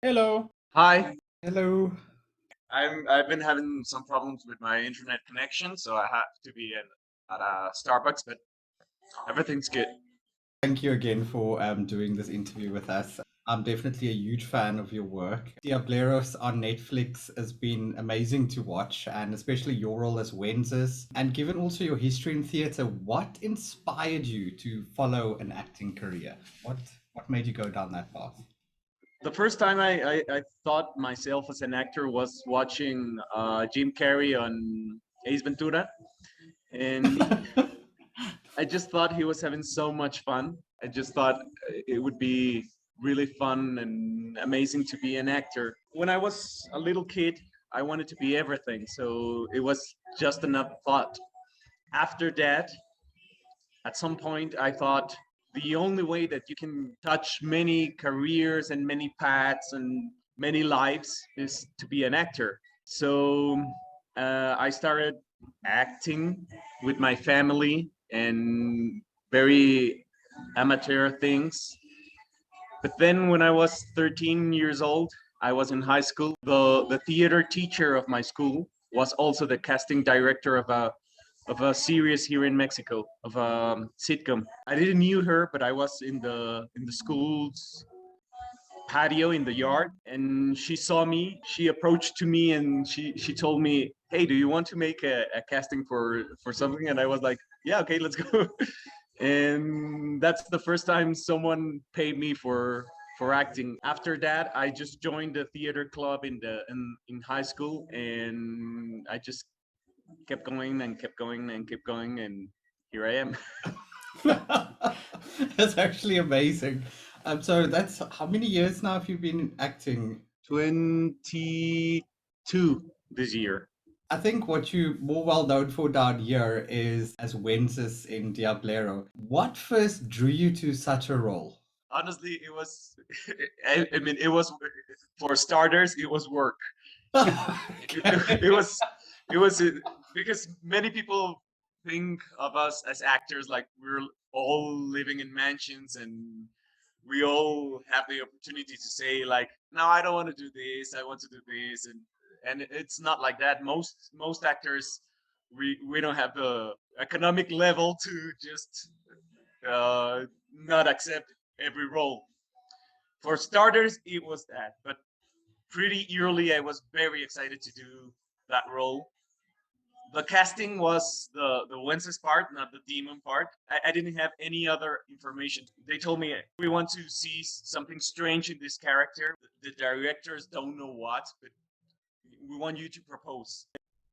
Hello. Hi. Hello. I've been having some problems with my internet connection, so I have to be at a Starbucks, but everything's good. Thank you again for doing this interview with us. I'm definitely a huge fan of your work. Diableros on Netflix has been amazing to watch, and especially your role as Wences. And given also your history in theatre, what inspired you to follow an acting career? What made you go down that path? The first time I thought myself as an actor was watching Jim Carrey on Ace Ventura, and I just thought he was having so much fun. I just thought it would be really fun and amazing to be an actor. When I was a little kid, I wanted to be everything, so it was just enough thought. After that, at some point I thought the only way that you can touch many careers and many paths and many lives is to be an actor. So I started acting with my family and very amateur things. But then when I was 13 years old, I was in high school. The theater teacher of my school was also the casting director of a series here in Mexico, of a sitcom. I didn't knew her, but I was in the school's patio in the yard, and she saw me. She approached to me and she told me, "Hey, do you want to make a casting for something?" And I was like, "Yeah, okay, let's go." And that's the first time someone paid me for acting. After that, I just joined the theater club in high school, and I just kept going and kept going and kept going, and here I am. That's actually amazing. So that's how many years now have you been acting? 22 this year. I think what you more well known for down here is as Wences in Diablero. What first drew you to such a role? Honestly, it was. I mean, it was for starters. It was work. It Okay. was. It was because many people think of us as actors like we're all living in mansions and we all have the opportunity to say like, no, I don't want to do this. I want to do this, and it's not like that. Most actors, we don't have the economic level to just not accept every role. For starters, it was that, but pretty early, I was very excited to do that role. The casting was the Wences part, not the demon part. I didn't have any other information. They told me we want to see something strange in this character. The directors don't know what, but we want you to propose.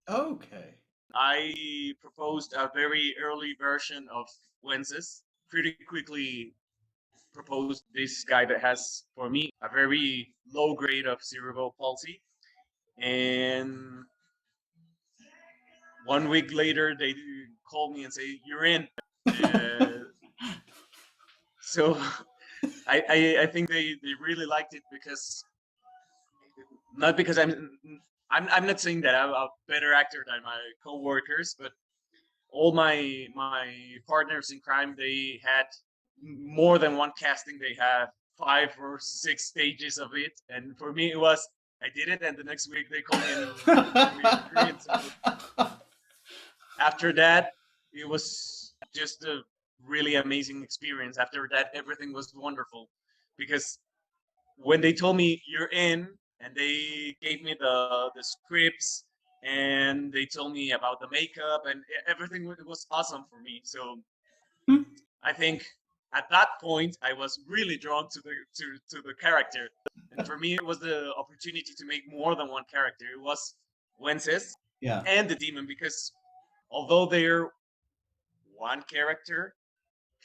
Okay. I proposed a very early version of Wences. Pretty quickly proposed this guy that has, for me, a very low grade of cerebral palsy. And 1 week later, they call me and say, "You're in." Uh, so I think they really liked it because not because I'm not saying that I'm a better actor than my coworkers, but all my partners in crime, they had more than one casting. They had 5 or 6 stages of it, and for me it was I did it, and the next week they called me and we agreed. So after that, it was just a really amazing experience. After that, everything was wonderful because when they told me you're in, and they gave me the scripts and they told me about the makeup and everything was awesome for me. So I think at that point I was really drawn to the character, and for me it was the opportunity to make more than one character. It was Wences Yeah. and the demon because although they're one character,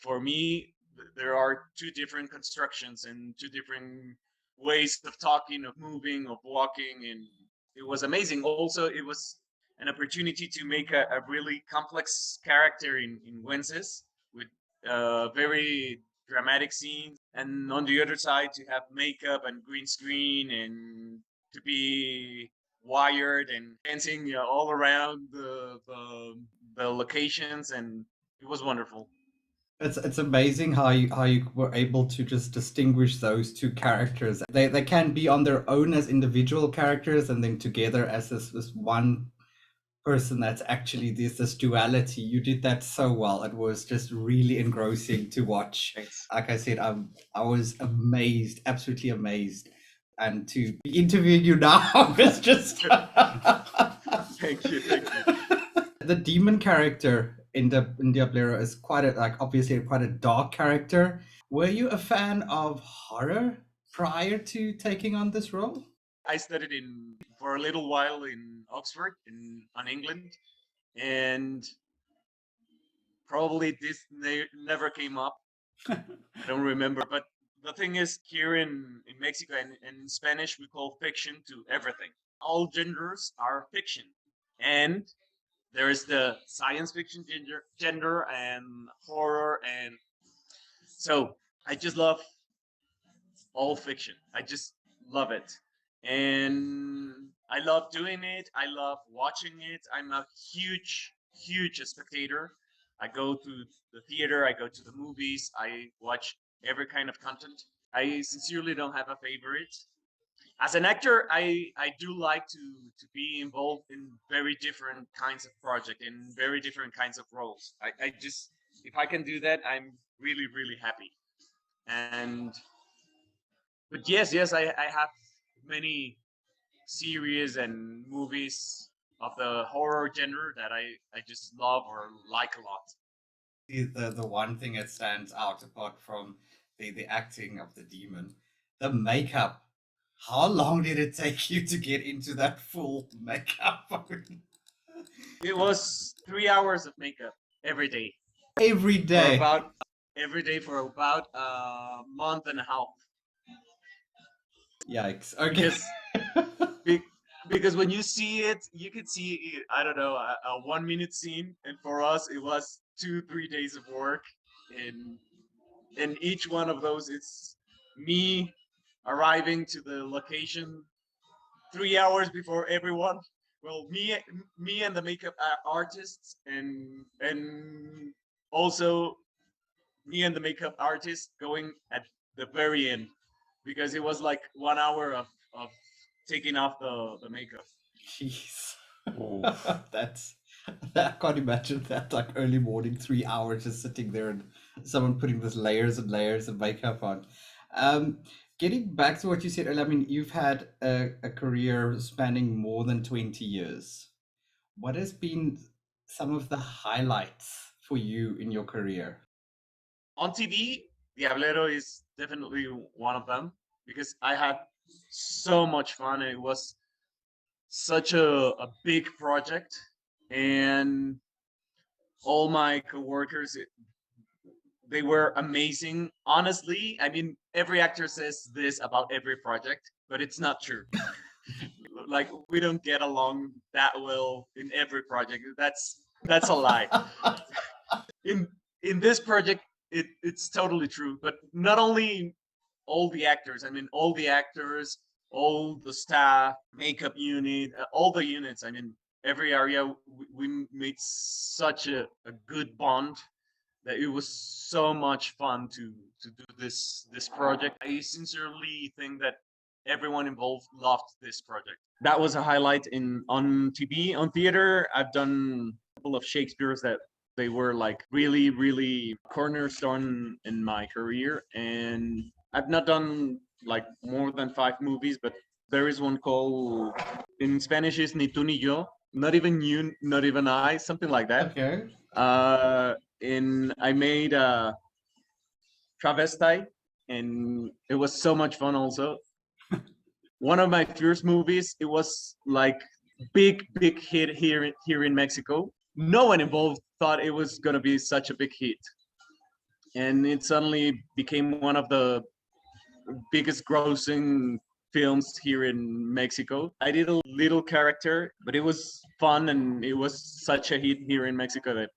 for me there are two different constructions and two different ways of talking, of moving, of walking, and it was amazing. Also, it was an opportunity to make a really complex character in Wences with very dramatic scenes, and on the other side to have makeup and green screen and to be wired and dancing, you know, all around the locations, and it was wonderful. It's amazing how you were able to just distinguish those two characters. They can be on their own as individual characters, and then together as this one person that's actually this duality. You did that so well. It was just really engrossing to watch. Thanks. Like I said, I was amazed, absolutely amazed. And to be interviewing you now is just Thank you. Thank you. the demon character in Diablero is quite a, like, obviously quite a dark character. Were you a fan of horror prior to taking on this role? I studied for a little while in Oxford on England, and probably this never came up. I don't remember, but the thing is, here in Mexico and in Spanish, we call fiction to everything. All genders are fiction, and there is the science fiction gender and horror, and so I just love all fiction. I just love it, and I love doing it. I love watching it. I'm a huge spectator. I go to the theater. I go to the movies. I watch every kind of content. I sincerely don't have a favorite. As an actor, I do like to be involved in very different kinds of project in very different kinds of roles. I just, if I can do that, I'm really happy. And but yes, I have many series and movies of the horror genre that I just love or like a lot. The one thing that stands out apart from the acting of the demon, the makeup. How long did it take you to get into that full makeup? It was 3 hours of makeup every day Every for day. about every day for about a month and a half. Yikes. Okay. Because because when you see it, you could see it, I don't know, a 1 minute scene, and for us it was 2 3 days of work, and each one of those it's me arriving to the location 3 hours before everyone. Well, me and the makeup artists, and also me and the makeup artist going at the very end, because it was like 1 hour of taking off the makeup. Jeez. Oh, That's I can't imagine that, like, early morning, 3 hours just sitting there and someone putting this layers and layers of makeup on. Um, Getting back to what you said earlier, I mean, you've had a career spanning more than 20 years. What has been some of the highlights for you in your career? On TV, Diablero is definitely one of them, because I had so much fun, and it was such a big project, and all my coworkers, they were amazing. Honestly, I mean, every actor says this about every project, but it's not true. Like, we don't get along that well in every project. That's a lie. In this project, it's totally true. But not only all the actors, I mean, all the actors, all the staff, makeup unit, all the units. I mean, every area, we made such a good bond that it was so much fun to do this project. I sincerely think that everyone involved loved this project. That was a highlight in on TV. On theater, I've done a couple of Shakespeare's that they were like really cornerstone in my career, and I've not done like more than 5 movies, but there is one called, in Spanish is Ni tú ni yo, not even you, not even I, something like that. Okay. I made a travesti, and it was so much fun also. One of my first movies, it was like big hit here in Mexico. No one involved thought it was gonna be such a big hit, and it suddenly became one of the biggest grossing films here in Mexico. I did a little character, but it was fun, and it was such a hit here in Mexico that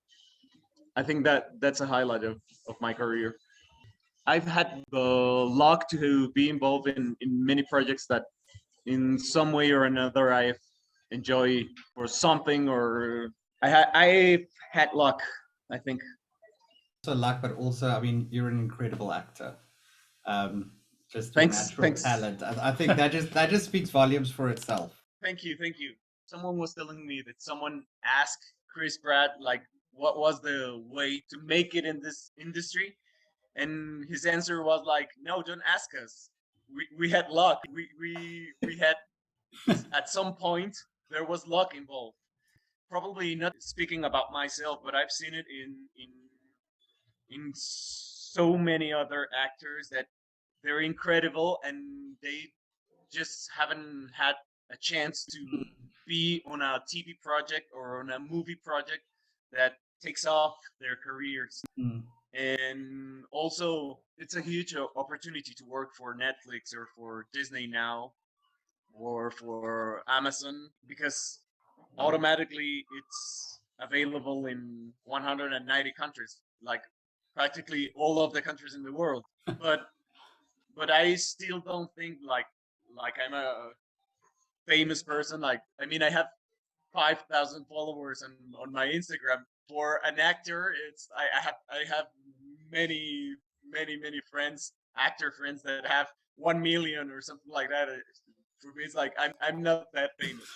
I think that's a highlight of my career. I've had the luck to be involved in many projects that in some way or another I've enjoyed or something, or I had luck, I think. So luck, but also, I mean, you're an incredible actor. Um, just your Thanks, natural thanks. talent. I think that just speaks volumes for itself. Thank you, thank you. Someone was telling me that someone asked Chris Pratt like what was the way to make it in this industry, and his answer was like, "No, don't ask us. We had luck. We had at some point there was luck involved. Probably not speaking about myself, but I've seen it in so many other actors that they're incredible and they just haven't had a chance to be on a TV project or on a movie project that takes off their careers. Mm. And also, it's a huge opportunity to work for Netflix or for Disney now or for Amazon because automatically it's available in 190 countries, like practically all of the countries in the world. But but I still don't think like I'm a famous person. Like I mean, I have 5,000 followers on my Instagram. For an actor, I have many many friends, actor friends that have 1 million or something like that. For me, it's like I'm not that famous.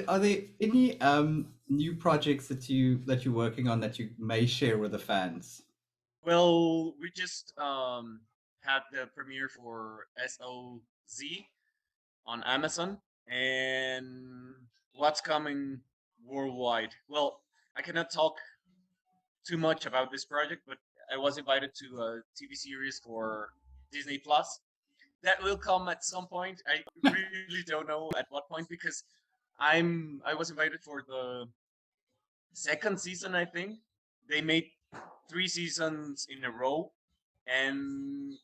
Are there any new projects that you're working on that you may share with the fans? Well, we just had the premiere for SOZ on Amazon, and what's coming worldwide. Well, I cannot talk too much about this project, but I was invited to a TV series for Disney Plus. That will come at some point. I really don't know at what point because I was invited for the second season, I think. They made 3 seasons in a row, and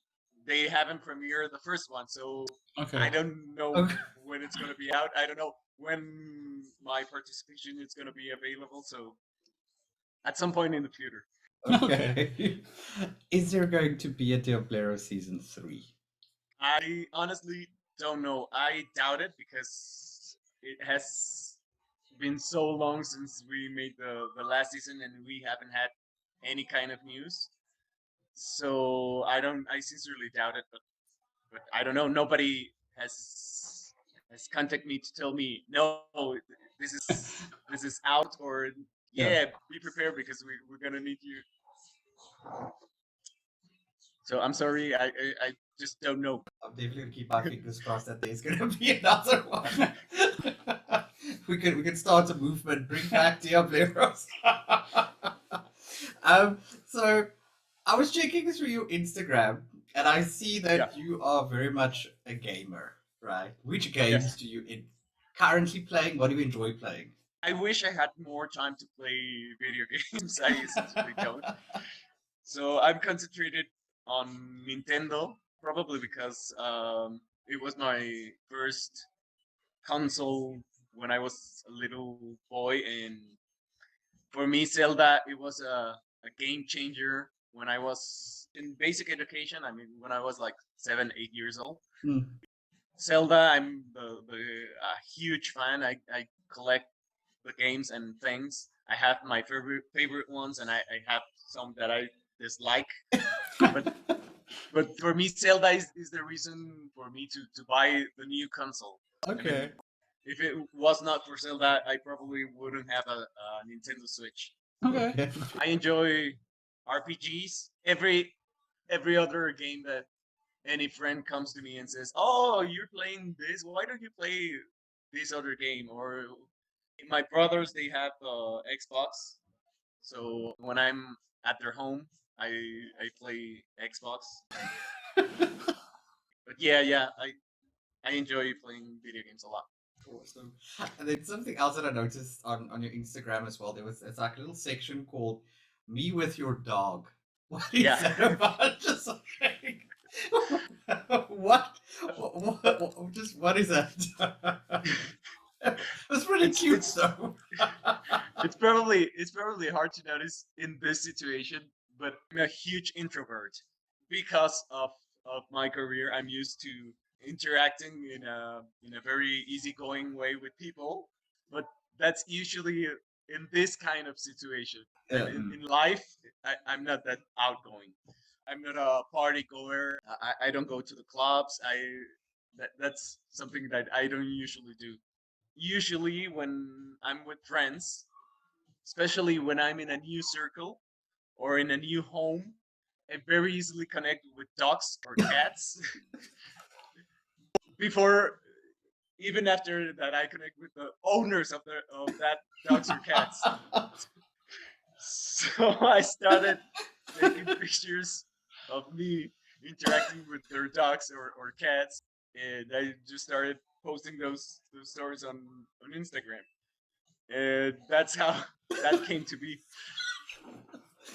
they haven't premiered the first one, so I Okay. don't know Okay. when it's gonna be out. I don't know when my participation is gonna be available. So at some point in the future. Okay. Okay. Is there going to be a Diablero season 3? I honestly don't know. I doubt it because it has been so long since we made the last season and we haven't had any kind of news. So I sincerely doubt it, but I don't know. Nobody has contacted me to tell me no, this is out or Yeah. yeah, be prepared because we're gonna need you. So I'm sorry, I just don't know. I'm definitely gonna keep my fingers crossed that there's gonna be another one. we could start a movement, bring back Diableros. um, so I was checking through your Instagram and I see that Yeah. you are very much a gamer, right? Which games Yes. do you currently playing? What do you enjoy playing? I wish I had more time to play video games. I sincerely don't. So I'm concentrated on Nintendo, probably because it was my first console when I was a little boy, and for me, Zelda it was a game changer when I was in basic education. I mean, when I was like 7 8 years old. Hmm. Zelda, I'm the a huge fan. I collect the games and things. I have my favorite ones, and I have some that I dislike. But but for me, Zelda is the reason for me to buy the new console. I Okay. mean, if it was not for Zelda, I probably wouldn't have a Nintendo Switch. Okay. Okay. I enjoy RPGs. Every other game that any friend comes to me and says, "Oh, you're playing this. Why don't you play this other game?" Or my brothers, they have Xbox, so when I'm at their home, I play Xbox. But yeah, I enjoy playing video games a lot. Awesome. And then something else that I noticed on your Instagram as well, it's like a little section called "Me with Your Dog." What is Yeah, that about? Just like just what is that? It's pretty it's cute it's though. it's probably hard to notice in this situation, but I'm a huge introvert because of my career. I'm used to interacting in a very easygoing way with people, but that's usually in this kind of situation. Yeah. And in life, I'm not that outgoing. I'm not a party goer. I don't go to the clubs. That's something that I don't usually do. Usually, when I'm with friends, especially when I'm in a new circle or in a new home, I very easily connect with dogs or cats. Before, even after that, I connect with the owners of that dogs or cats. So I started taking pictures of me interacting with their dogs or cats, and I just started posting those stories on Instagram, and that's how that came to be.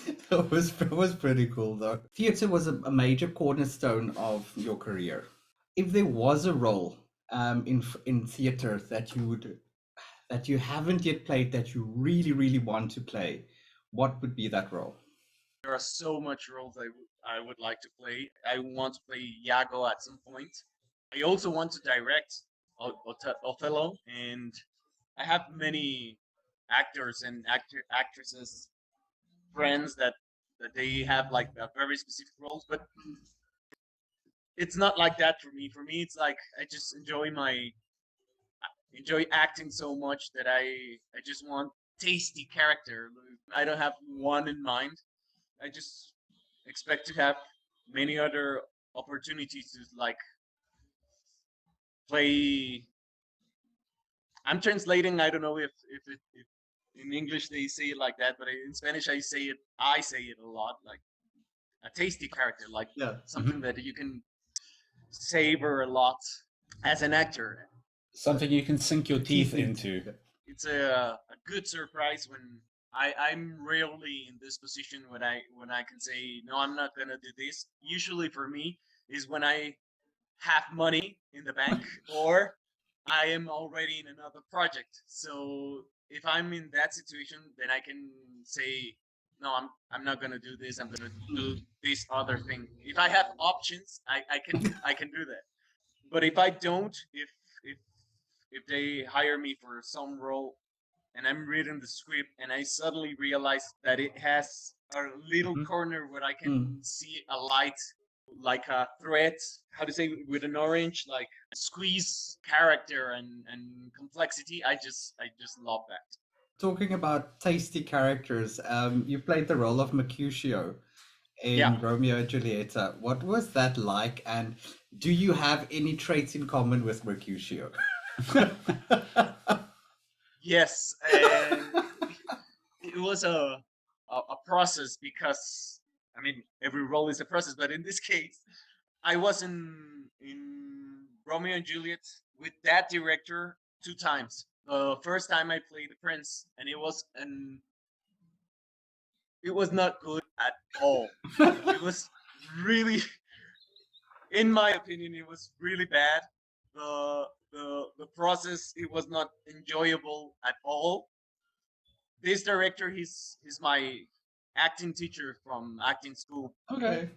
It was pretty cool though. Theatre was a major cornerstone of your career. If there was a role in theatre that you haven't yet played that you really really want to play, what would be that role? There are so much roles I would like to play. I want to play Iago at some point. I also want to direct Othello, and I have many actors and actresses friends that they have like a very specific roles, but it's not like that for me. For me, it's like I just enjoy acting so much that I just want tasty character. I don't have one in mind. I just expect to have many other opportunities to like play. I'm translating. I don't know if in English they say it like that, but in Spanish I say it a lot, like a tasty character, like Yeah. something that you can savor a lot as an actor. Something you can sink your teeth into. into. It's a good surprise when I'm rarely in this position when I can say no, I'm not gonna do this. Usually for me is when I have money in the bank or I am already in another project. So if I'm in that situation, then I can say no, I'm not gonna do this. I'm gonna do this other thing. If I have options, I can do that. But if I don't, if if they hire me for some role and I'm reading the script and I suddenly realize that it has a little Mhm. corner where I can Mm. see a light, like a thread, how to say with an orange, like squeeze character and complexity. I just love that. Talking about tasty characters, you played the role of Mercutio Yeah. in Romeo and Julieta. What was that like, and do you have any traits in common with Mercutio? Yes, and it was a process because I mean every role is a process, but in this case, I was in Romeo and Juliet with that director two times. The first time I played the prince, and it was not good at all. It was really, in my opinion, it was really bad. The process it was not enjoyable at all. This director, he's my acting teacher from acting school, Okay.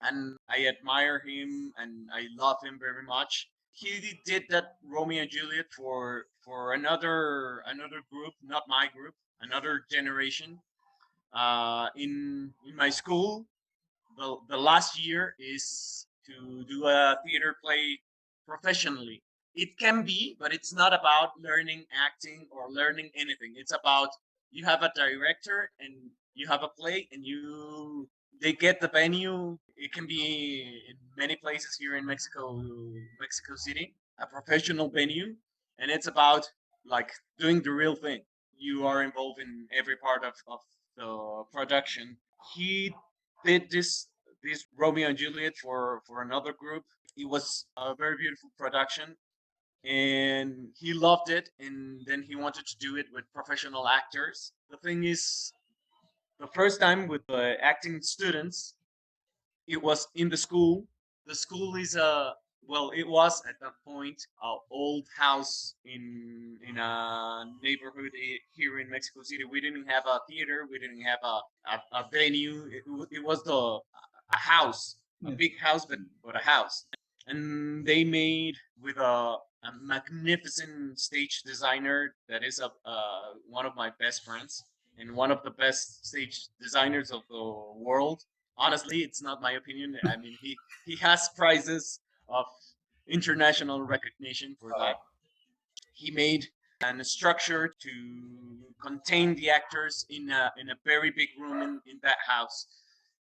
and I admire him and I love him very much. He did that Romeo and Juliet for another group, not my group, another generation. In my school, the last year is to do a theater play professionally. It can be, but it's not about learning acting or learning anything. It's about you have a director and you have a play and you they get the venue. It can be in many places here in Mexico City, a professional venue, and it's about like doing the real thing. You are involved in every part of the production. He did this Romeo and Juliet for another group. It was a very beautiful production, and he loved it. And then he wanted to do it with professional actors. The thing is, the first time with the acting students, it was in the school. The school is a well, it was at that point a old house in a neighborhood here in Mexico City. We didn't have a theater. We didn't have a venue. It was a house, a Yeah. big house, but a house. and they made with a magnificent stage designer that is one of my best friends and one of the best stage designers of the world. Honestly, it's not my opinion. I mean, he has prizes of international recognition for that. He made a structure to contain the actors in a very big room in that house.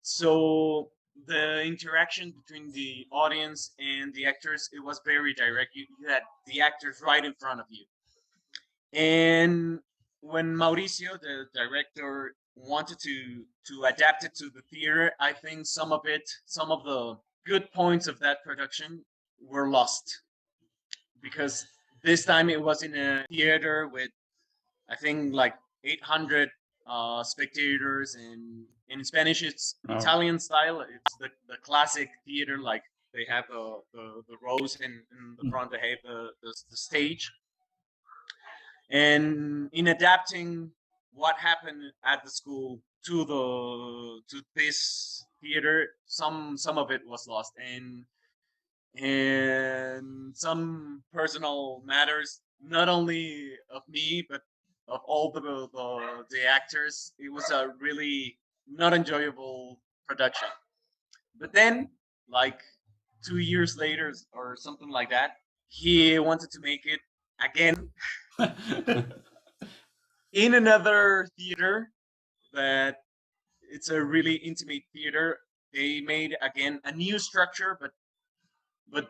So the interaction between the audience and the actors, it was very direct. You had the actors right in front of you. And when Mauricio, the director, wanted to adapt it to the theater, I think some of the good points of that production were lost, because this time it was in a theater with, I think, like 800 spectators, and in Spanish it's Oh. Italian style. It's the classic theater, like they have the rows in the front, they have the stage. And in adapting what happened at the school to this theater, some of it was lost, and some personal matters, not only of me but of all the actors. It was a really not enjoyable production. But then, like 2 years later or something like that, he wanted to make it again in another theater. That it's a really intimate theater. They made again a new structure, but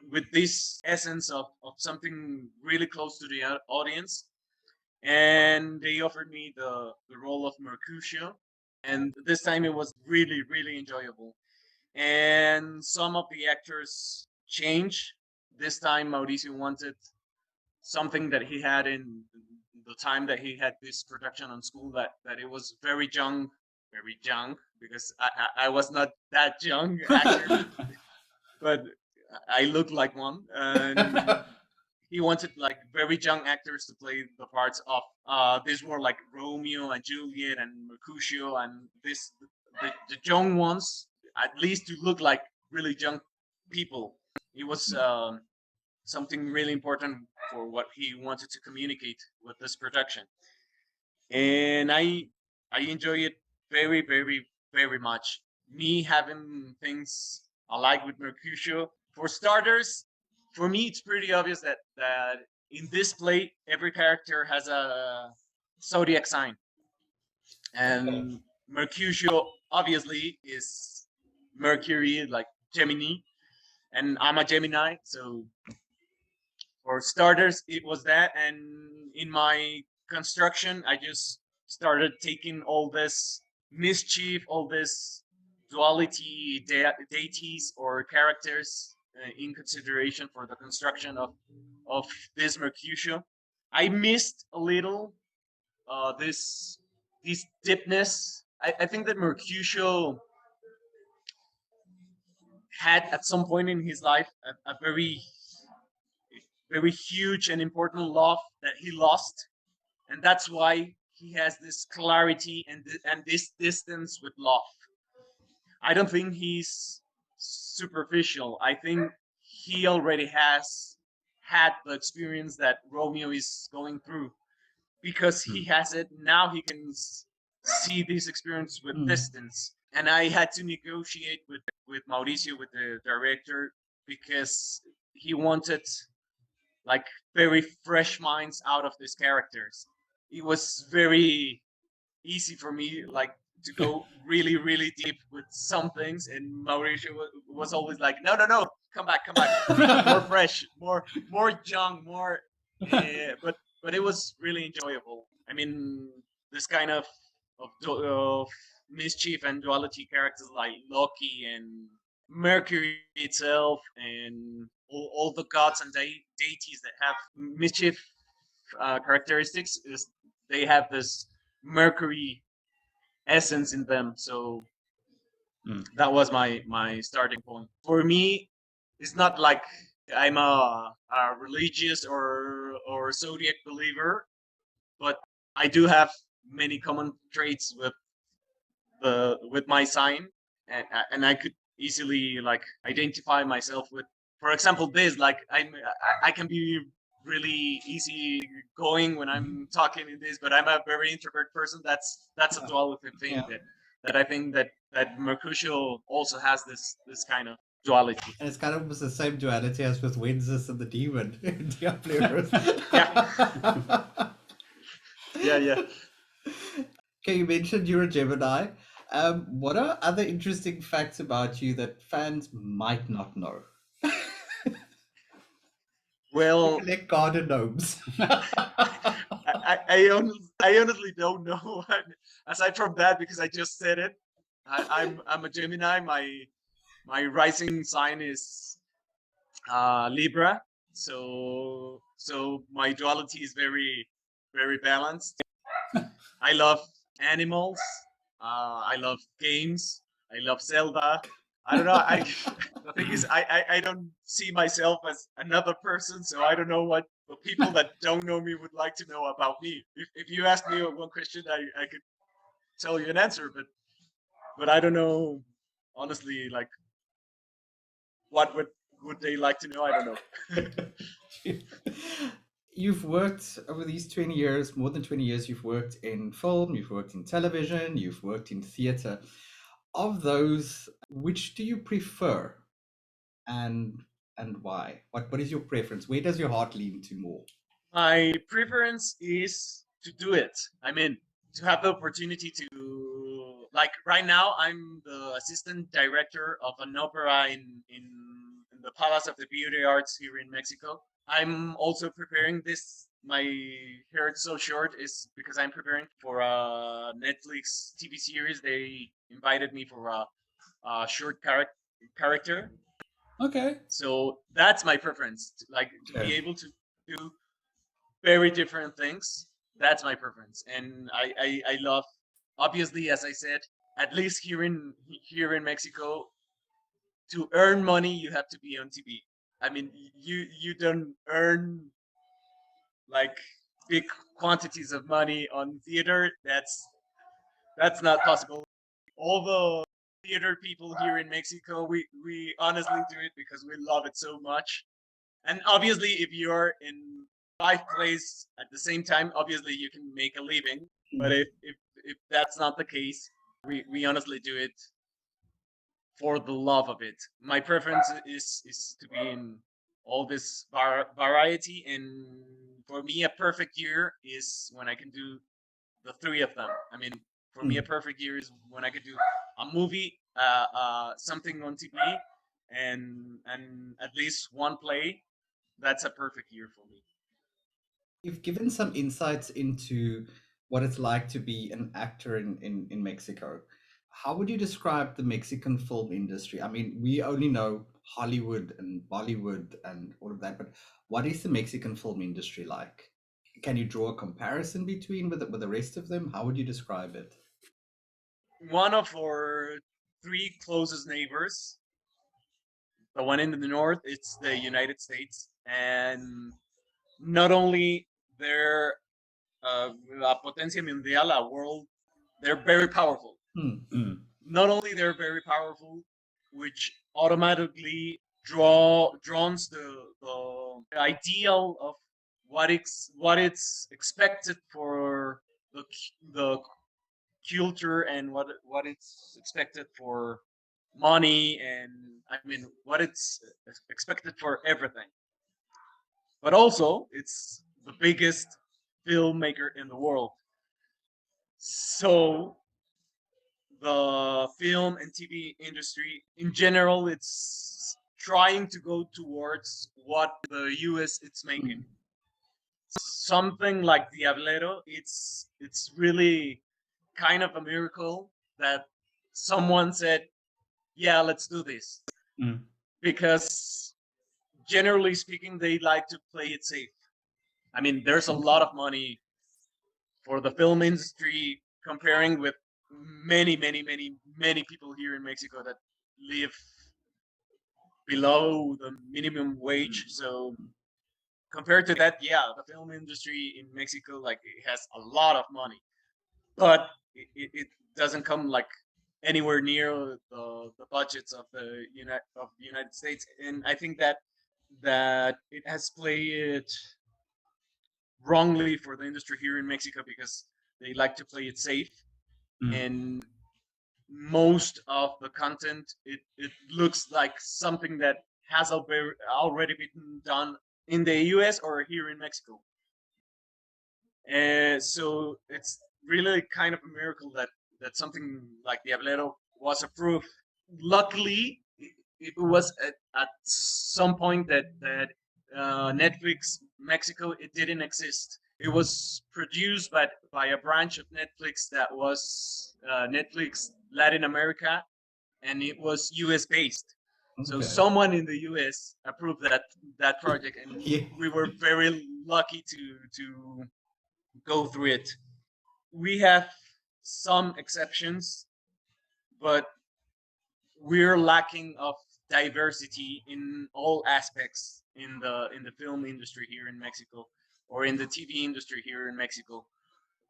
with this essence of something really close to the audience. And they offered me the role of Mercutio. And this time it was really, really enjoyable. And some of the actors changed. This time Mauricio wanted something that he had in the time that he had this production on school, that it was very young, because I was not that young actor, but I looked like one. And he wanted like very young actors to play the parts of these were like Romeo and Juliet and Mercutio, and the young ones, at least to look like really young people. It was something really important for what he wanted to communicate with this production. And I enjoy it very, very, very much. Me having things I like with Mercutio. For starters, for me it's pretty obvious that in this play every character has a zodiac sign, and Mercutio obviously is Mercury, like Gemini, and I'm a Gemini, so for starters it was that. And in my construction I just started taking all this mischief, all this duality deities or characters in consideration for the construction of this Mercutio. I missed a little this deepness. I think that Mercutio had at some point in his life a very huge and important love that he lost, and that's why he has this clarity and this distance with love. I don't think he's superficial. I think he already has had the experience that Romeo is going through, because he has it now. He can see this experience with distance. And I had to negotiate with Mauricio, with the director, because he wanted like very fresh minds out of these characters. It was very easy for me, like, to go really, really deep with some things, and Mauricio was always like, no, no, no, come back, more fresh, more young, more. But it was really enjoyable. I mean, this kind of mischief and duality characters like Loki and Mercury itself, and all the gods and deities that have mischief characteristics, is they have this Mercury essence in them. So that was my starting point. For me, it's not like I'm a religious or zodiac believer, but I do have many common traits with my sign, and I could easily like identify myself with for example, this, like I can be really easy going when I'm talking in this, but I'm a very introvert person. That's a duality thing Yeah. that I think that Mercutio also has this kind of duality. And it's kind of the same duality as with Wences and the demon in Diableros. Yeah. Yeah. Okay, you mentioned you're a Gemini. What are other interesting facts about you that fans might not know? Well, You collect garden gnomes. I honestly don't know. Aside from that, because I just said it, I'm a Gemini. My rising sign is Libra, so my duality is very balanced. I love animals. I love games. I love Zelda. I don't know. The thing is, I don't see myself as another person, so I don't know what the people that don't know me would like to know about me. If you ask me one question, I could tell you an answer, but I don't know honestly, like what would they like to know? I don't know. You've worked over these 20 years, more than 20 years, you've worked in film, you've worked in television, you've worked in theater. Of those, which do you prefer and why? What is your preference? Where does your heart lean to more? My preference is to do it. I mean, to have the opportunity to, like, right now I'm the assistant director of an opera in the Palace of the Beauty Arts here in Mexico. I'm also preparing this. My hair is so short is because I'm preparing for a Netflix TV series. They invited me for a short character. Okay. So that's my preference, like to be Okay. able to do very different things. That's my preference, and I love, obviously, as I said, at least here in Mexico, to earn money you have to be on TV. I mean, you don't earn like big quantities of money on theater. That's not possible. All the theater people here in Mexico, we honestly do it because we love it so much. And obviously, if you're in five plays at the same time, obviously you can make a living. But if that's not the case, we honestly do it for the love of it. My preference is to be in all this variety, and for me, a perfect year is when I can do the three of them. I mean, for me, a Mm. perfect year is when I could do a movie, something on TV, and at least one play. That's a perfect year for me. You've given some insights into what it's like to be an actor in Mexico. How would you describe the Mexican film industry? I mean, we only know Hollywood and Bollywood and all of that, but what is the Mexican film industry like? Can you draw a comparison between with the rest of them? How would you describe it? One of our three closest neighbors, the one in the north, it's the United States, and not only they're a potencia mundial, a world, they're very powerful. Hmm. Mm. Not only they're very powerful, which automatically draws the ideal of what it's expected for the culture, and what it's expected for money, and I mean what it's expected for everything. But also, it's the biggest filmmaker in the world. So the film and TV industry in general, it's trying to go towards what the US it's making. Something like Diablero, it's really kind of a miracle that someone said, "Yeah, let's do this." Mm. Because generally speaking, they like to play it safe. I mean, there's a lot of money for the film industry comparing with many people here in Mexico that live below the minimum wage. So compared to that, yeah, the film industry in Mexico, like, it has a lot of money, but it doesn't come like anywhere near the budgets of the United States. And I think that that it has played wrongly for the industry here in Mexico because they like to play it safe. And most of the content, it looks like something that has already been done in the US or here in Mexico. And so it's really kind of a miracle that something like Diablero was approved. Luckily, it was at some point that Netflix Mexico, it didn't exist. It was produced by a branch of Netflix that was Netflix Latin America, and it was US based. So Okay. someone in the US approved that project, and Yeah. we were very lucky to go through it. We have some exceptions, but we're lacking of diversity in all aspects in the film industry here in Mexico, or in the TV industry here in Mexico,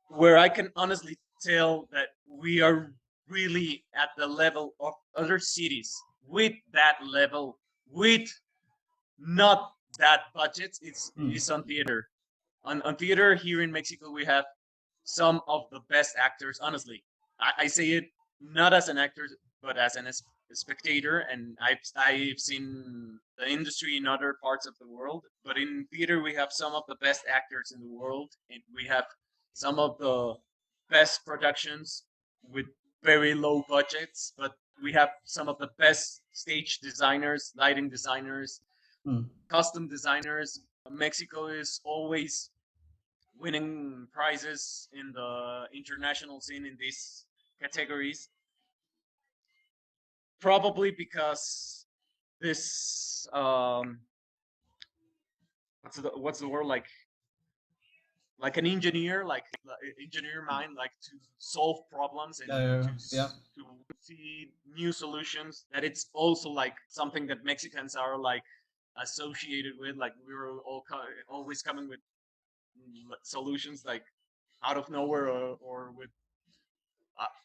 where I can honestly tell that we are really at the level of other cities with that level, with not that budget. It's on theater. On theater here in Mexico, we have some of the best actors. Honestly, I say it not as an actor, but as a spectator. And I've seen the industry in other parts of the world, but in theater we have some of the best actors in the world, and we have some of the best productions with very low budgets. But we have some of the best stage designers, lighting designers, costume designers. Mexico is always winning prizes in the international scene in these categories. Probably because this what's the word, like an engineer, like engineer mind, like to solve problems and Yeah. to see new solutions. That it's also like something that Mexicans are like associated with. Like we were always coming with solutions like out of nowhere, or with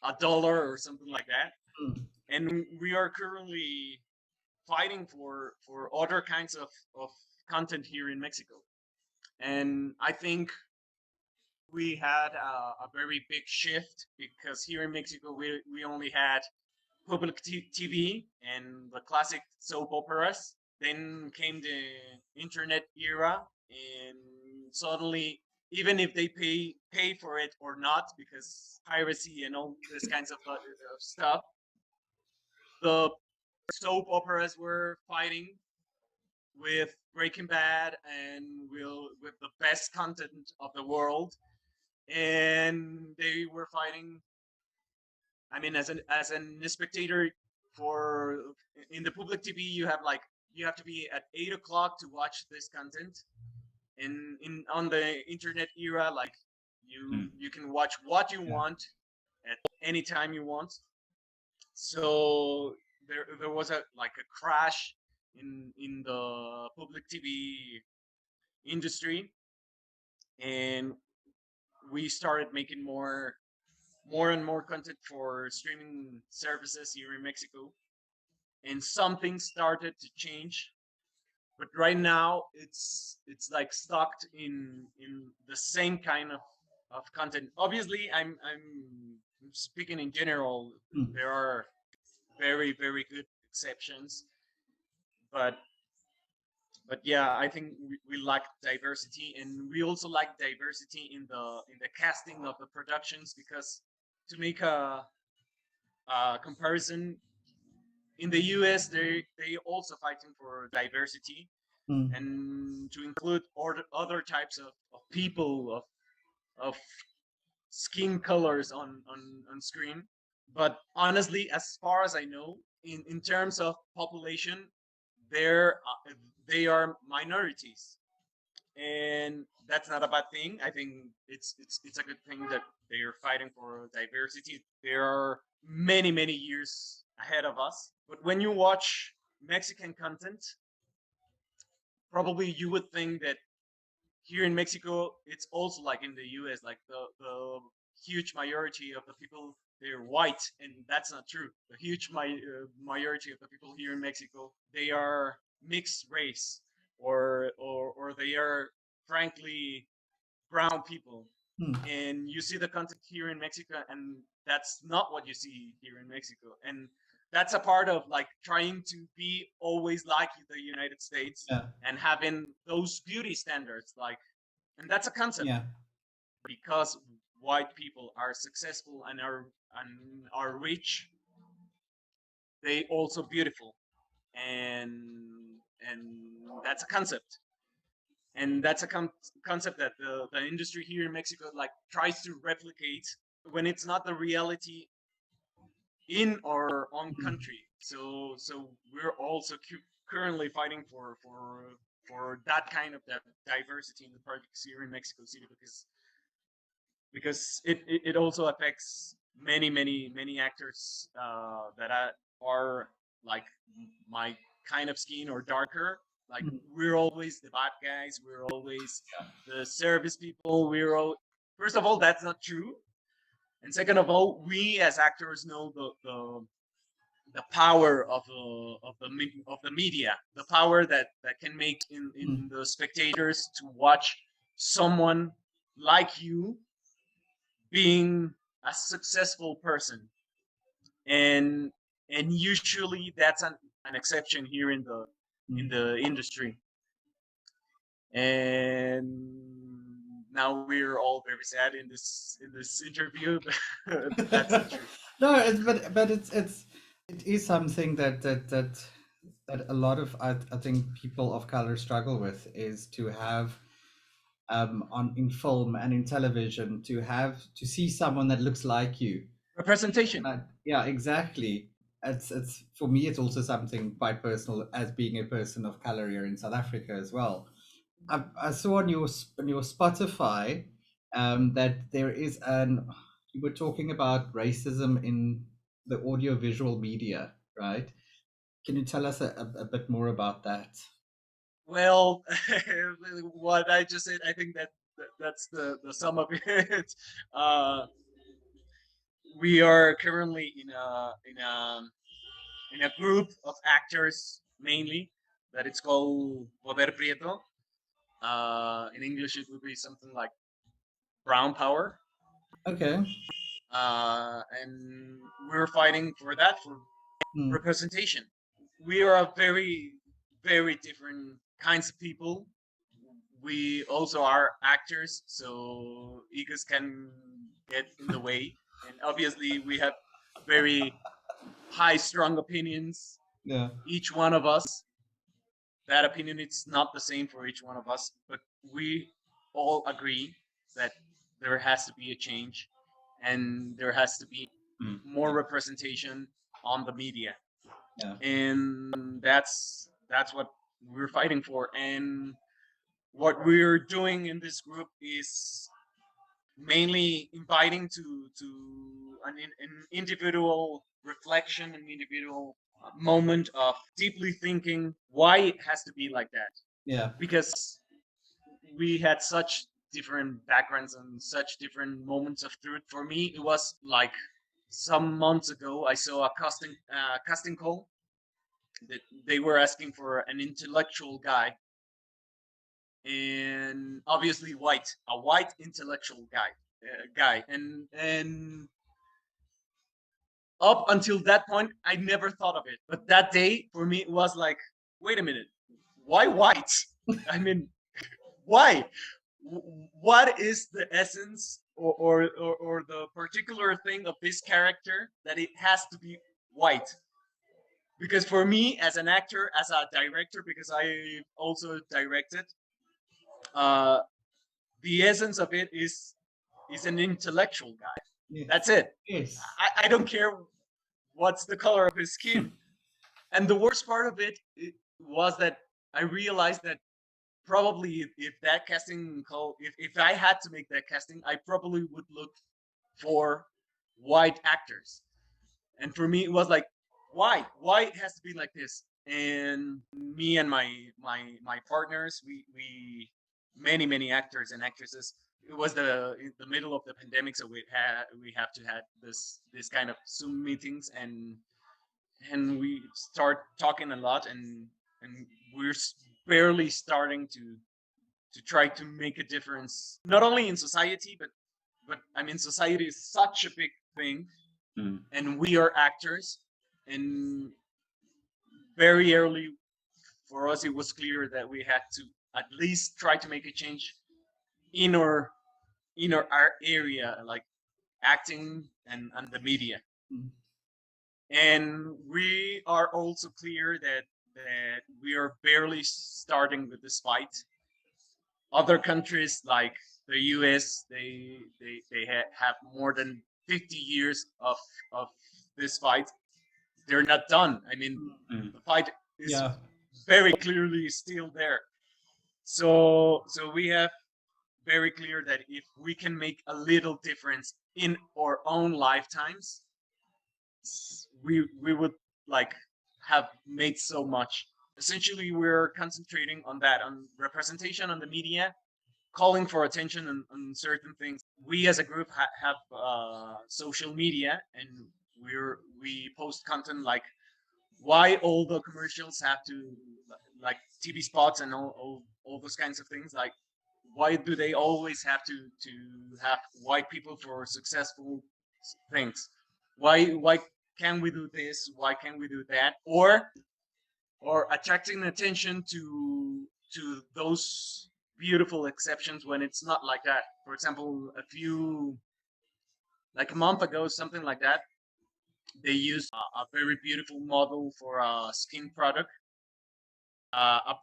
a dollar or something like that. And we are currently fighting for other kinds of content here in Mexico. And I think we had a very big shift because here in Mexico we only had public TV and the classic soap operas. Then came the internet era, and suddenly, even if they pay for it or not, because piracy and all this kinds of stuff, the soap operas were fighting with Breaking Bad and with the best content of the world, and they were fighting. I mean, as an spectator, for in the public TV, you have to be at 8 o'clock to watch this content. In on the internet era, like you can watch what you want at any time you want. So there was a crash in the public TV industry, and we started making more and more content for streaming services here in Mexico, and something started to change. But right now, it's like stuck in the same kind of content. Obviously, I'm speaking in general. There are very very good exceptions, but yeah, I think we lack diversity, and we also lack diversity in the casting of the productions, because to make a comparison, in the US they also fighting for diversity and to include other types of people, of skin colors on screen. But honestly, as far as I know, in terms of population, they're they are minorities, and that's not a bad thing. I think it's a good thing that they are fighting for diversity. There are many years ahead of us. But when you watch Mexican content, probably you would think that here in Mexico it's also like in the US, like the huge majority of the people, they're white, and that's not true. The huge majority of the people here in Mexico, they are mixed race, or they are frankly brown people. Hmm. And you see the content here in Mexico, and that's not what you see here in Mexico. And that's a part of like trying to be always like the United States Yeah. and having those beauty standards, like, and that's a concept Yeah. because white people are successful and are rich, they also beautiful, and and that's a concept, and that's a concept that the industry here in Mexico like tries to replicate when it's not the reality in our own Hmm. country. So we're also currently fighting for that kind of diversity in the projects here in Mexico City, because it also affects many actors that are like my kind of skin or darker. Like, Hmm. we're always the bad guys. We're always the service people. First of all, that's not true. And second of all, we as actors know the power of the media, the power that can make Hmm. in the spectators to watch someone like you being a successful person. and and usually that's an exception here in Hmm. the industry. And now we're all very sad in this interview. That's the truth. No, but it is something that a lot of I think people of color struggle with, is to have on in film and in television, to see someone that looks like you. Representation. Yeah, exactly. It's for me, it's also something quite personal as being a person of color here in South Africa as well. I saw on your Spotify that there is an you were talking about racism in the audiovisual media, right? Can you tell us a bit more about that? Well, what I just said, I think that's the sum of it. uh we are currently in a group of actors, mainly, that it's called Poder Prieto. In English, it would be something like Brown Power. Okay. And we're fighting for that, for Mm, representation. We are a very different kinds of people. We also are actors, so egos can get in the way. And obviously, we have very high, strong opinions, yeah. each one of us. That opinion is not the same for each one of us, but we all agree that there has to be a change, and there has to be Mm, more representation on the media. yeah. And that's what we're fighting for. And what we're doing in this group is mainly inviting to an individual reflection, an individual moment of deeply thinking why it has to be like that, Yeah. because we had such different backgrounds and such different moments of truth. For me, it was like some months ago, I saw a casting call that they were asking for an intellectual guy, and obviously a white intellectual guy, and up until that point, I never thought of it. But that day, for me, it was like, wait a minute, why white? I mean, why? What is the essence or the particular thing of this character that it has to be white? Because for me, as an actor, as a director, because I also directed, uh, the essence of it is an intellectual guy. Yes. That's it. Yes. I don't care what's the color of his skin. And the worst part of it was that I realized that probably if that casting call, if I had to make that casting, I probably would look for white actors. And for me, it was like, why? Why it has to be like this? And me and my partners, we many actors and actresses. It was the middle of the pandemic, so we have to have this kind of Zoom meetings, and we start talking a lot, and we're barely starting to try to make a difference, not only in society, but I mean, society is such a big thing, and we are actors, and very early for us it was clear that we had to at least try to make a change in our area, like acting and the media. And we are also clear that we are barely starting with this fight. Other countries like the US, have more than 50 years of this fight. They're not done. I mean, the fight is Yeah. very clearly still there. So we have very clear that if we can make a little difference in our own lifetimes, we would like have made so much. Essentially, we're concentrating on that, on representation on the media, calling for attention on certain things. We as a group have social media, and we post content like why all the commercials have to, like TV spots and all those kinds of things. Like, why do they always have to have white people for successful things? Why can we do this? Why can't we do that? Or attracting attention to those beautiful exceptions when it's not like that. For example, like a month ago, something like that, they used a very beautiful model for a skin product, a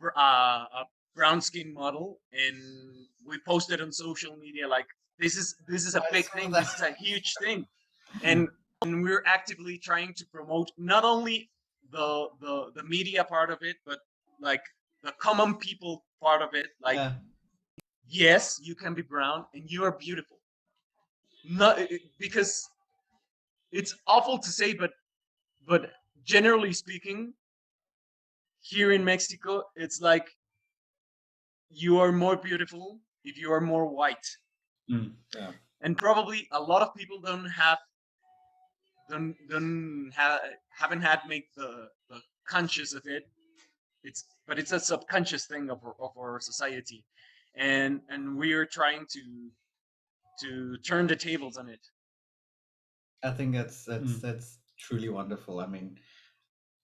brown skin model, and we posted on social media like this is a big thing, this is a huge thing, and we're actively trying to promote not only the media part of it, but like the common people part of it. Like, Yeah. yes, you can be brown and you are beautiful. Not because it's awful to say, but generally speaking, here in Mexico, it's like you are more beautiful if you are more white. Yeah. And probably a lot of people haven't had make the conscious of it. But it's a subconscious thing of our society, and we are trying to turn the tables on it. I think that's truly wonderful. I mean,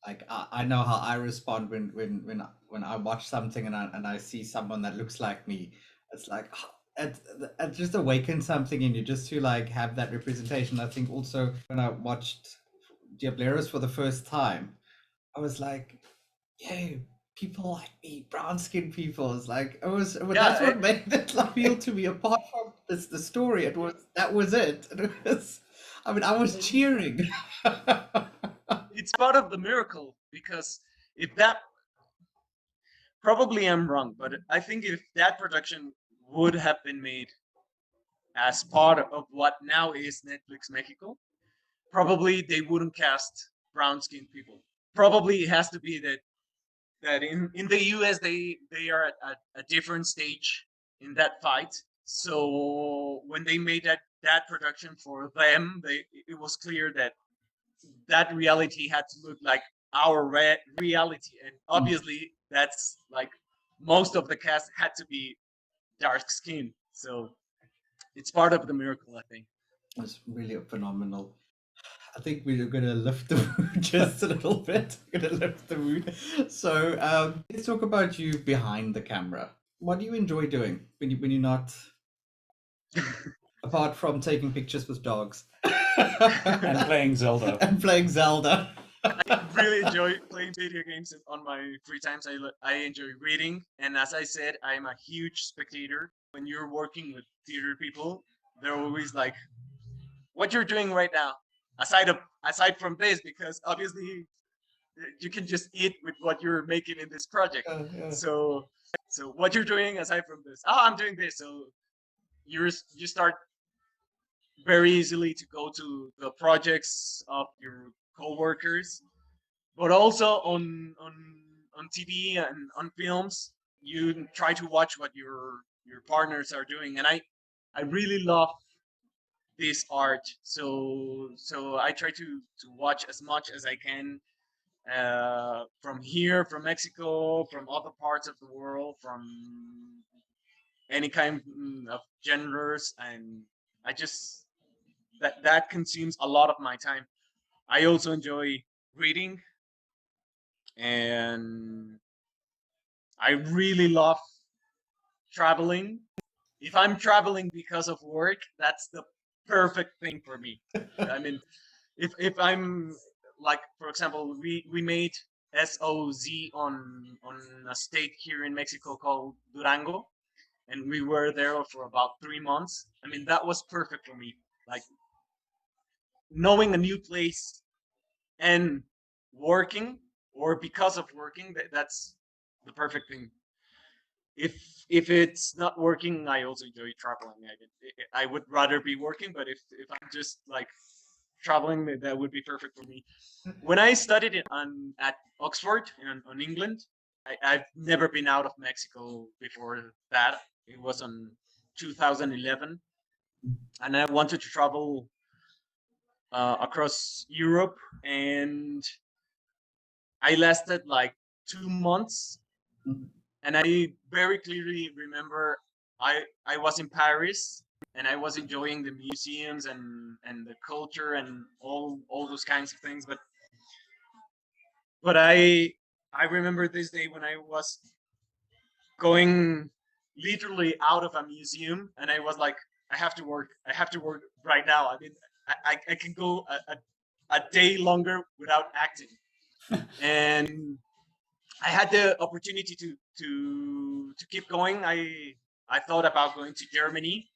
like I know how I respond when I watch something and I see someone that looks like me. It's like it just awakens something in you just to like have that representation. I think also when I watched Diableros for the first time, I was like, "Yay, people like me, brown skinned people." It's like that's what made it appeal to me. Apart from the story, that was it. It was, I mean, I was cheering. It's part of the miracle, because if that, probably I'm wrong, but I think if that production would have been made as part of what now is Netflix Mexico, probably they wouldn't cast brown skinned people. Probably it has to be that in the US they are at a different stage in that fight. So when they made that production for them, it was clear that reality had to look like our reality, and obviously that's like most of the cast had to be dark skinned. So it's part of the miracle, I think. It's really phenomenal. I think we're gonna lift the mood just a little bit. Gonna lift the mood. So let's talk about you behind the camera. What do you enjoy doing when you're not, apart from taking pictures with dogs And playing Zelda. and playing Zelda? I really enjoy playing video games on my free times. I enjoy reading, and as I said, I'm a huge spectator. When you're working with theater people, they're always like, "What you're doing right now?" Aside from this, because obviously you can just eat with what you're making in this project. Yeah. So what you're doing aside from this? Oh, I'm doing this. So you start very easily to go to the projects of your coworkers, but also on TV and on films, you try to watch what your partners are doing, and I really love this art. So I try to watch as much as I can, from here, from Mexico, from other parts of the world, from any kind of genders, and I just that consumes a lot of my time. I also enjoy reading, and I really love traveling. If I'm traveling because of work, that's the perfect thing for me. I mean, if I'm like, for example, we made SOZ on a state here in Mexico called Durango, and we were there for about 3 months. I mean, that was perfect for me. Like knowing a new place and working, or because of working, that's the perfect thing. If it's not working, I also enjoy traveling. I would rather be working, but if I'm just like traveling, that would be perfect for me. When I studied it at Oxford on England, I've never been out of Mexico before that. It was on 2011, and I wanted to travel across Europe, and I lasted like 2 months, and I very clearly remember I was in Paris, and I was enjoying the museums and the culture and all those kinds of things. But I remember this day when I was going literally out of a museum, and I was like, I have to work. I have to work right now. I mean, I can go a day longer without acting, and I had the opportunity to keep going. I thought about going to Germany,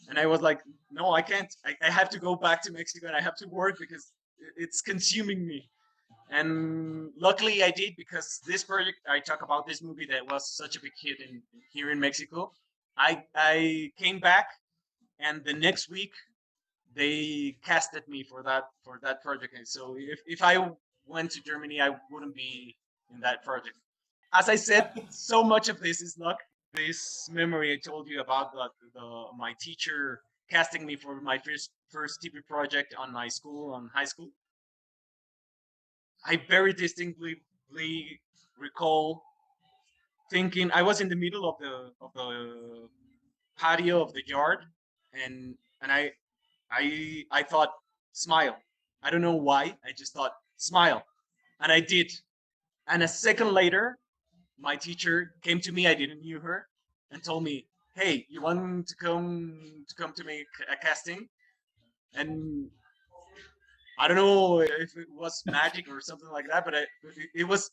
and I was like, no, I can't. I have to go back to Mexico, and I have to work because it's consuming me. And luckily I did, because this project, I talk about this movie that was such a big hit here in Mexico. I came back, and the next week they casted me for that project. And so if I went to Germany, I wouldn't be in that project. As I said, so much of this is luck. This memory I told you about, my teacher casting me for my first TV project on my school, on high school. I very distinctly recall thinking I was in the middle of the patio of the yard, and I thought, smile. I don't know why. I just thought, smile, and I did. And a second later, my teacher came to me. I didn't knew her, and told me, "Hey, you want to come to make a casting?" And I don't know if it was magic or something like that, but it was,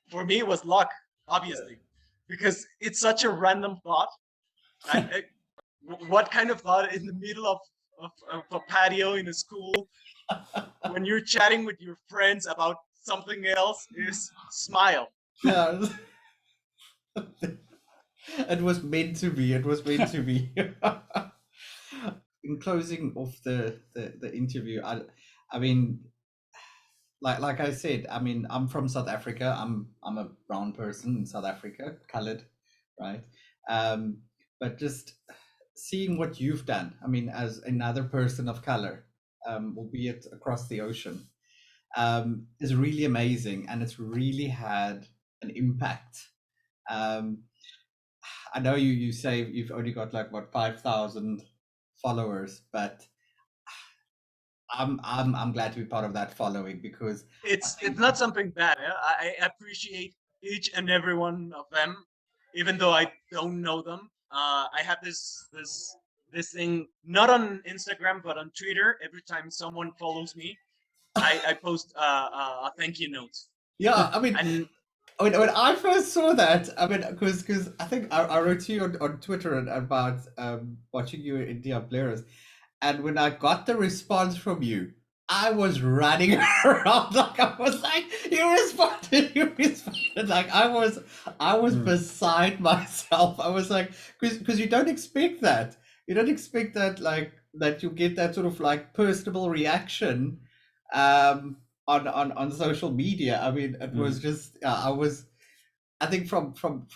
for me, it was luck, obviously, because it's such a random thought. What kind of thought in the middle of a patio in a school when you're chatting with your friends about something else is smile? Yeah. It was meant to be. It was meant to be. In closing off the interview, I mean, like I said, I mean, I'm from South Africa. I'm a brown person in South Africa, colored, right? But just seeing what you've done, I mean, as another person of color, albeit across the ocean, is really amazing, and it's really had an impact. Um, I know you say you've only got like what 5,000 followers, but I'm glad to be part of that following, because It's not something bad. I appreciate each and every one of them, even though I don't know them. I have this thing, not on Instagram but on Twitter. Every time someone follows me, I post a thank you note. yeah, I mean, And when I first saw that, I mean, because I think I wrote to you on Twitter about watching you in Diableros, and when I got the response from you, I was running around like I was like, you responded, you responded. Like I was beside myself. I was like, because you don't expect that. You don't expect that, like that you get that sort of like personable reaction on social media. I mean, it was just I think from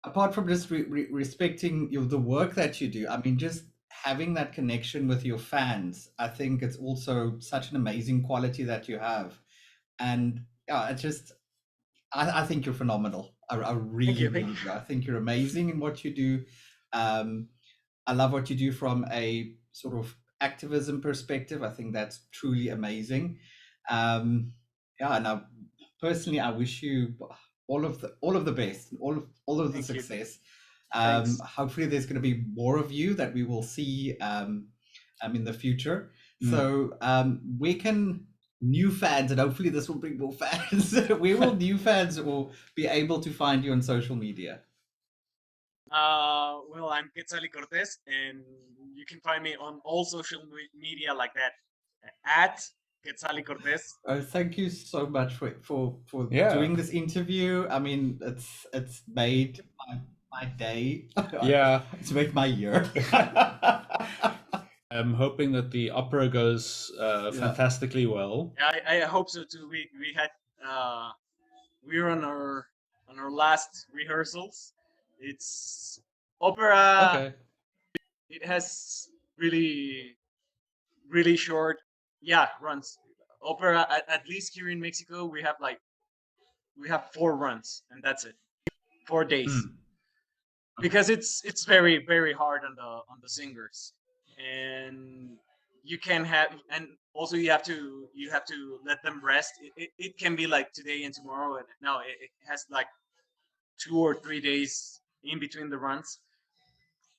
apart from just respecting the work that you do, I mean, just having that connection with your fans, I think it's also such an amazing quality that you have. And yeah, I think you're phenomenal. I really, you. really do. I think you're amazing in what you do. I love what you do from a sort of activism perspective. I think that's truly amazing. Yeah, and personally, I wish you all of the best, all of the Thank you. success. Thanks. Hopefully, there's going to be more of you that we will see in the future. So, where can new fans, and hopefully this will bring more fans, where will new fans will be able to find you on social media? Well, I'm Quetzali Cortez, and you can find me on all social media like that at Quetzali Cortez. Thank you so much for Yeah. doing this interview. I mean, it's made my day. Yeah. It's made my year. I'm hoping that the opera goes fantastically well. I hope so too. We had we were on our last rehearsals. It's opera. Okay. It has really short runs. Opera at least here in Mexico we have 4 runs and that's it. 4 days. Because it's very very hard on the singers, and you can have, and also you have to let them rest. It can be like today and tomorrow, and no, it has like 2 or 3 days in between the runs.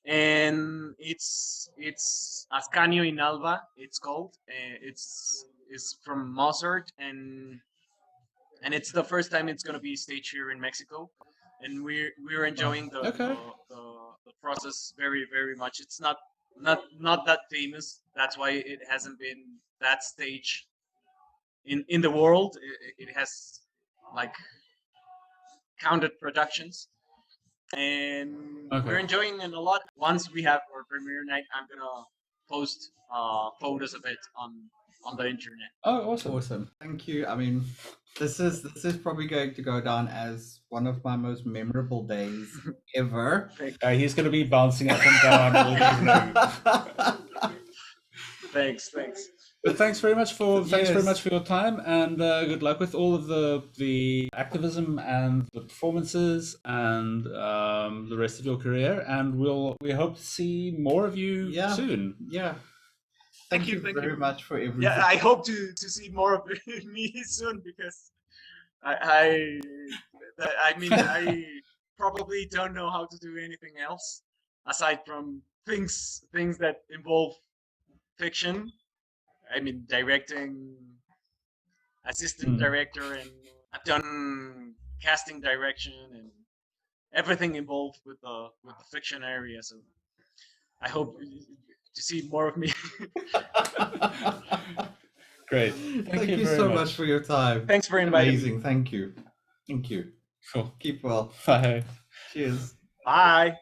And it's Ascanio in Alba. It's called. It's from Mozart, and it's the first time it's gonna be staged here in Mexico, and we're enjoying the process very very much. It's not that famous. That's why it hasn't been that stage in the world. It has like counted productions, and we're enjoying it a lot. Once we have our premiere night, I'm gonna post photos of it on the internet. Oh, Awesome. Thank you. I mean, this is probably going to go down as one of my most memorable days ever. He's going to be bouncing up and down all evening. Thanks. But thanks very much for Yes. your time, and good luck with all of the activism and the performances and the rest of your career. And we hope to see more of you Yeah. soon. Yeah. Thank you very much for everything. Yeah, I hope to see more of me soon, because I mean I probably don't know how to do anything else aside from things that involve fiction. I mean, directing, assistant director, and I've done casting direction and everything involved with the fiction area. So I hope to see more of me. Great. Thank you very so much for your time. Thanks for inviting me. Amazing. Thank you. Sure. Keep well. Bye. Cheers. Bye.